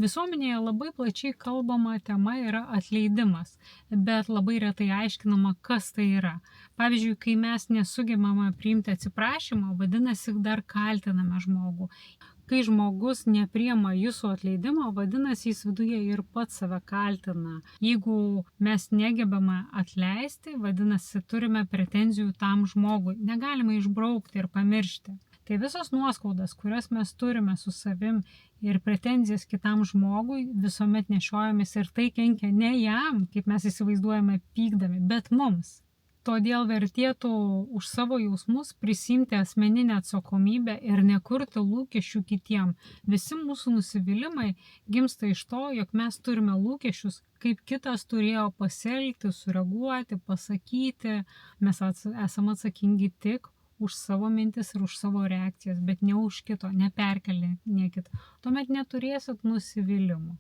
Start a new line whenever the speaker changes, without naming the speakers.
Visuomenėje labai plačiai kalbama tema yra atleidimas, bet labai retai aiškinama, kas tai yra. Pavyzdžiui, kai mes nesugebame priimti atsiprašymą, vadinasi, dar kaltiname žmogų. Kai žmogus nepriema jūsų atleidimo, vadinasi, jis viduje ir pats save kaltina. Jeigu mes negebame atleisti, vadinasi, turime pretenzijų tam žmogui. Negalime išbraukti ir pamiršti. Tai visos nuoskaudas, kurias mes turime su savim ir pretenzijas kitam žmogui, visuomet nešiojamės ir tai kenkia ne jam, kaip mes įsivaizduojame pykdami, bet mums. Todėl vertėtų už savo jausmus prisimti asmeninę atsakomybę ir nekurti lūkesčių kitiem. Visi mūsų nusivylimai gimsta iš to, jog mes turime lūkesčius, kaip kitas turėjo pasielgti, sureaguoti, pasakyti. Mes esame atsakingi tik už savo mintis ir už savo reakcijas, bet ne už kito, neperkelinėkit. Tuomet neturėsit nusivylimų.